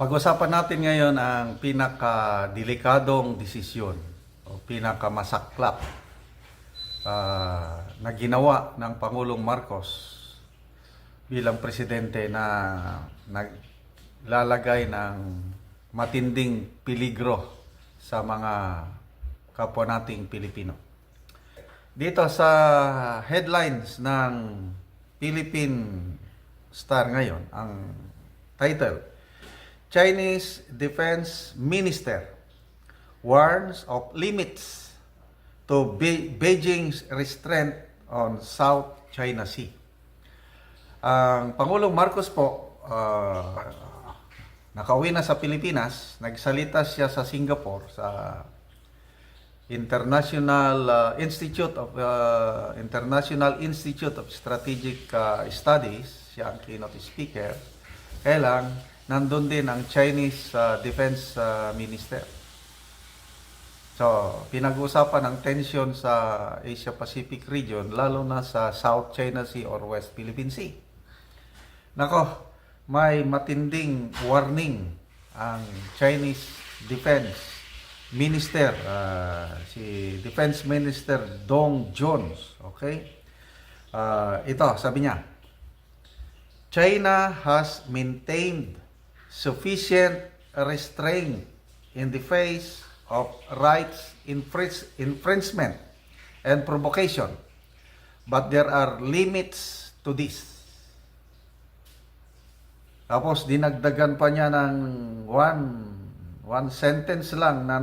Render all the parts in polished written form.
Pag-usapan natin ngayon ang pinakadelikadong desisyon o pinakamasaklap na ginawa ng Pangulong Marcos bilang presidente na naglalagay ng matinding peligro sa mga kapwa nating Pilipino. Dito sa headlines ng Philippine Star ngayon, ang title, Chinese Defense Minister warns of limits to Beijing's restraint on South China Sea. Ang Pangulong Marcos po, nakauwi na sa Pilipinas, nagsalita siya sa Singapore, sa International Institute of Strategic Studies, siya ang keynote speaker. Kailang nandun din ang Chinese Defense Minister. So, pinag-uusapan ang tension sa Asia-Pacific region, lalo na sa South China Sea or West Philippine Sea. Nako, may matinding warning ang Chinese Defense Minister, si Defense Minister Dong Jones. Okay? Ito, sabi niya, China has maintained sufficient restraint in the face of rights infringement and provocation, but there are limits to this. Tapos dinagdagan pa niya ng one sentence lang na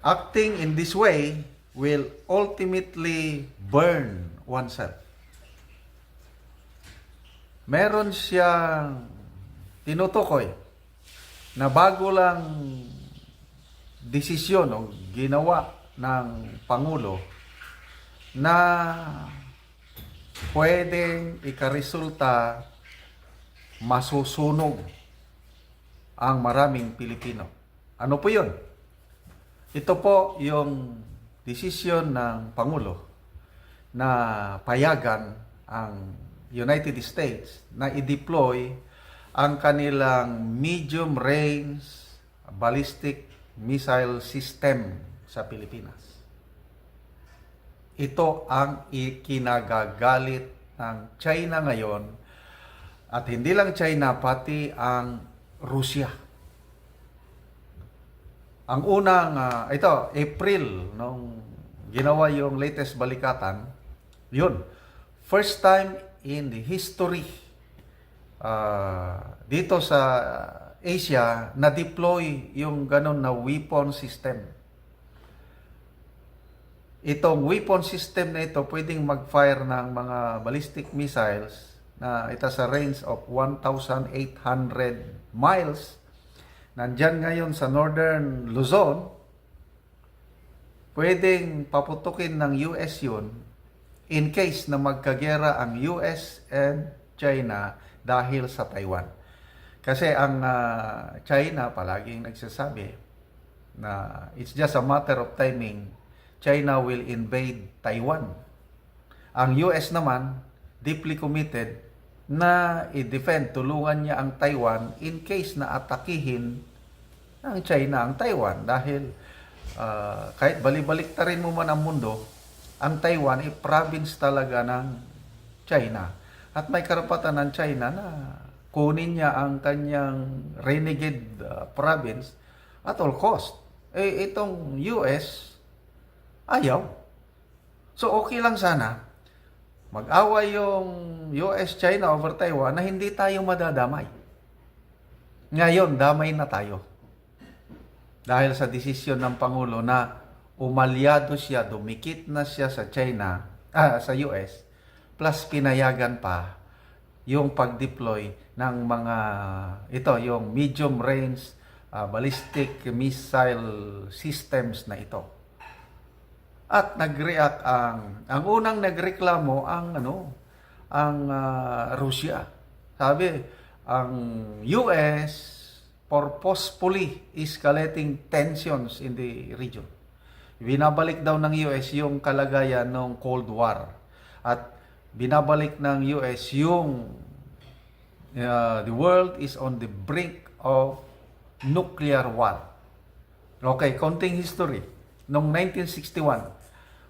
acting in this way will ultimately burn oneself. Meron siyang tinutukoy na bago lang desisyon o ginawa ng Pangulo na pwedeng ikaresulta masusunog ang maraming Pilipino. Ano po yun? Ito po yung desisyon ng Pangulo na payagan ang United States na i-deploy ang kanilang medium-range ballistic missile system sa Pilipinas. Ito ang ikinagagalit ng China ngayon, at hindi lang China, pati ang Russia. Ang unang, April, nung ginawa yung latest balikatan, yun, first time in the history dito sa Asia na deploy yung ganun na weapon system. Itong weapon system na ito pwedeng mag-fire ng mga ballistic missiles na ito sa range of 1,800 miles. Nandyan ngayon sa northern Luzon, pwedeng paputukin ng US yun in case na magkagera ang US and China dahil sa Taiwan. Kasi ang China palaging nagsasabi na it's just a matter of timing, China will invade Taiwan. Ang US naman, deeply committed na i-defend, tulungan niya ang Taiwan in case na atakihin ng China ang Taiwan. Dahil kahit balibalik-tarin mo man ang mundo, ang Taiwan ay province talaga ng China. At may karapatan ng China na kunin niya ang kanyang renegade province at all cost. Itong US, ayaw. So okay lang sana mag-away yung US-China over Taiwan na hindi tayo madadamay. Ngayon, damay na tayo. Dahil sa desisyon ng Pangulo na umalyado siya, dumikit na siya sa sa US, plus pinayagan pa yung pag-deploy ng mga, yung medium-range ballistic missile systems na ito. At nag-react ang unang nagreklamo ang Russia. Sabi, ang US purposefully escalating tensions in the region. Binabalik daw ng US yung kalagayan ng Cold War. At binabalik ng US yung The world is on the brink of nuclear war. Okay, konting history. Noong 1961,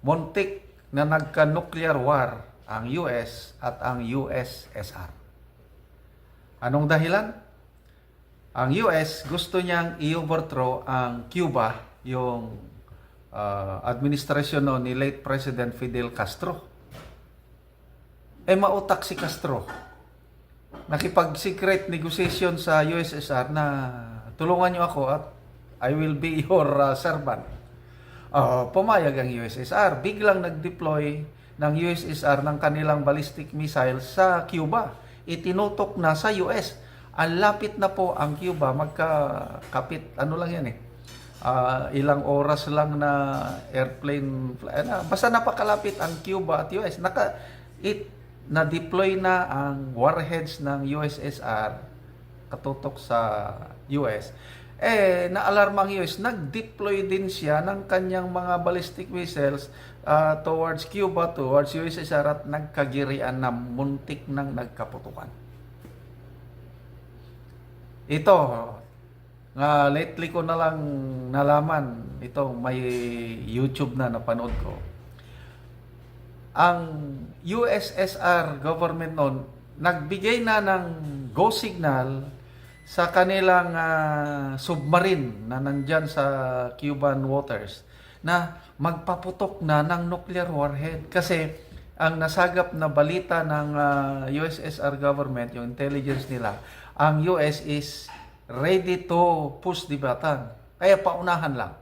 muntik na nagka-nuclear war ang US at ang USSR. Anong dahilan? Ang US gusto niyang i-overthrow ang Cuba, yung administrasyon noon ni late President Fidel Castro. Mautak si Castro. Nakipag-secret negotiation sa USSR na tulungan niyo ako at I will be your servant. Pumayag ang USSR. Biglang nag-deploy ng USSR ng kanilang ballistic missiles sa Cuba. Itinutok na sa US. Ang lapit na po ang Cuba, magkakapit, ano lang yan ilang oras lang na airplane, basta napakalapit ang Cuba at US. Na-deploy na ang warheads ng USSR katutok sa US. Naalarma ang US, nag-deploy din siya ng kanyang mga ballistic missiles towards Cuba, towards USSR at nagkagirian na muntik ng nagkaputukan. Ito, lately ko na lang nalaman, ito may YouTube na napanood ko. Ang USSR government noon, nagbigay na ng go signal sa kanilang submarine na nandyan sa Cuban waters na magpaputok na ng nuclear warhead. Kasi ang nasagap na balita ng USSR government, yung intelligence nila, ang US is ready to push the button. Kaya paunahan lang.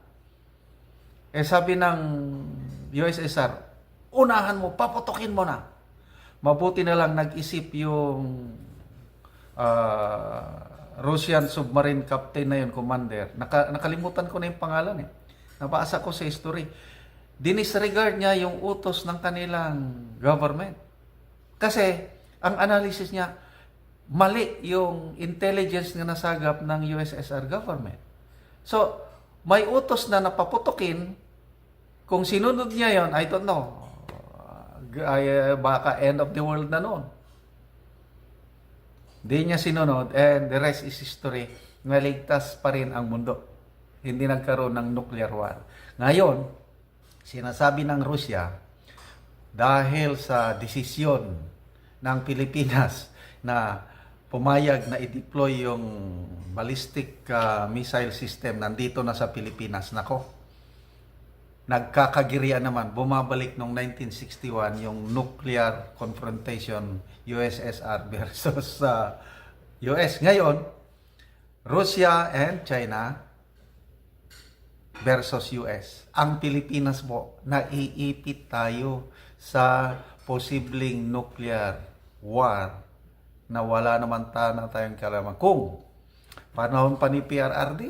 Sabi ng USSR, unahan mo, paputokin mo na. Mabuti na lang nag-isip yung Russian submarine captain na yun, commander. Nakalimutan ko na yung pangalan Nabasa ko sa history. Dinisregard niya yung utos ng kanilang government. Kasi, ang analysis niya, mali yung intelligence na nasagap ng USSR government. So, may utos na napaputokin. Kung sinunod niya yon, I don't know. Baka end of the world na noon. Di niya sinunod and the rest is history. Naligtas pa rin ang mundo. Hindi nagkaroon ng nuclear war. Ngayon, sinasabi ng Russia, dahil sa desisyon ng Pilipinas na pumayag na i-deploy yung ballistic missile system nandito na sa Pilipinas, nako, nagkakagirian naman, bumabalik noong 1961 yung nuclear confrontation USSR versus US. Ngayon, Russia and China versus US. Ang Pilipinas po, naiipit tayo sa posibleng nuclear war na wala naman tayong kalaman. Kung panahon pa ni PRRD,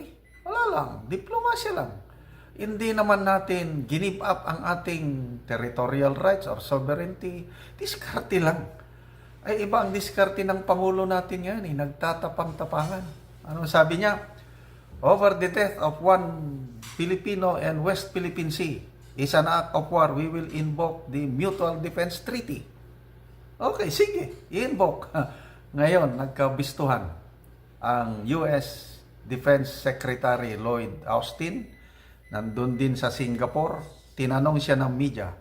wala lang, diplomasya lang. Hindi naman natin give up ang ating territorial rights or sovereignty. Diskarte lang. Ay iba ang diskarte ng Pangulo natin ngayon, nagtatapang-tapangan. Ano sabi niya? Over the death of one Filipino and West Philippine Sea is an act of war. We will invoke the Mutual Defense Treaty. Okay, sige, i-invoke. Ngayon, nagkabistuhan ang US Defense Secretary Lloyd Austin. Nandun din sa Singapore, tinanong siya ng media.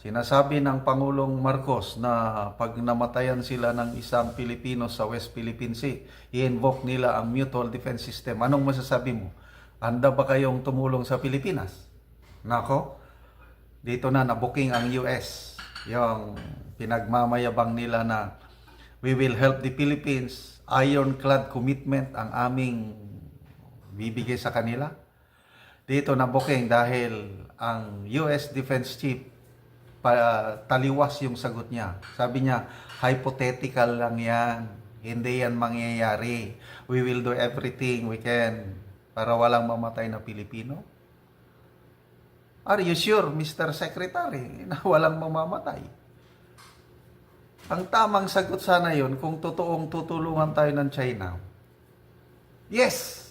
Sinasabi ng Pangulong Marcos na pag namatayan sila ng isang Pilipino sa West Philippine Sea, i-invoke nila ang Mutual Defense System. Anong masasabi mo? Handa ba kayong tumulong sa Pilipinas? Nako, dito na nabuking ang US. Yung pinagmamayabang nila na we will help the Philippines, ironclad commitment ang aming bibigay sa kanila. Dito na booking dahil ang US Defense Chief taliwas yung sagot niya. Sabi niya, hypothetical lang yan. Hindi yan mangyayari. We will do everything we can para walang mamatay na Pilipino. Are you sure, Mr. Secretary, na walang mamamatay? Ang tamang sagot sana yun kung totoong tutulungan tayo ng China. Yes!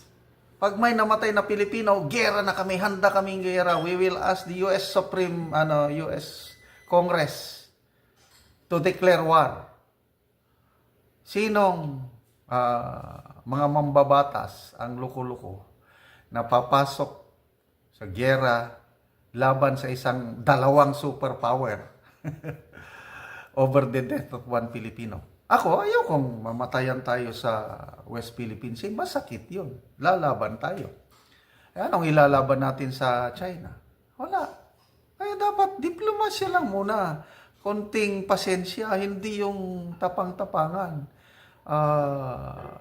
Pag may namatay na Pilipino, gera na kami, handa kaming gera. We will ask the US US Congress to declare war. sinong mga mambabatas ang luko-luko na papasok sa giyera laban sa dalawang superpower over the death of one Filipino. Ako, ayokong mamatayan tayo sa West Philippine Sea. Masakit yun. Lalaban tayo. Anong ilalaban natin sa China? Wala. Kaya dapat diplomasya lang muna. Konting pasensya, hindi yung tapang-tapangan.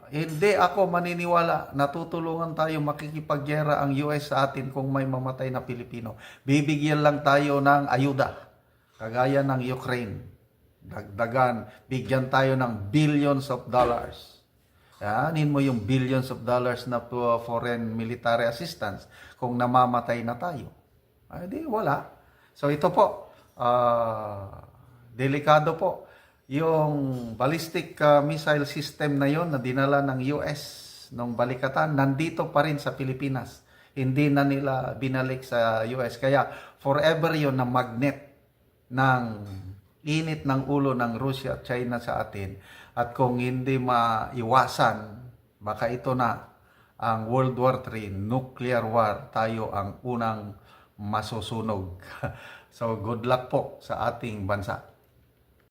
Hindi ako maniniwala na tutulungan tayo makikipagyera ang US sa atin kung may mamatay na Pilipino. Bibigyan lang tayo ng ayuda, kagaya ng Ukraine. Dagdagan, bigyan tayo ng billions of dollars. Anin mo yung billions of dollars na foreign military assistance kung namamatay na tayo. Ay di, wala. So ito po, delikado po. Yung ballistic missile system na yon na dinala ng US nung balikatan, nandito pa rin sa Pilipinas. Hindi na nila binalik sa US. Kaya forever yon na magnet ng init ng ulo ng Russia at China sa atin. At kung hindi maiwasan, baka ito na ang World War III, nuclear war, tayo ang unang masusunog. So good luck po sa ating bansa.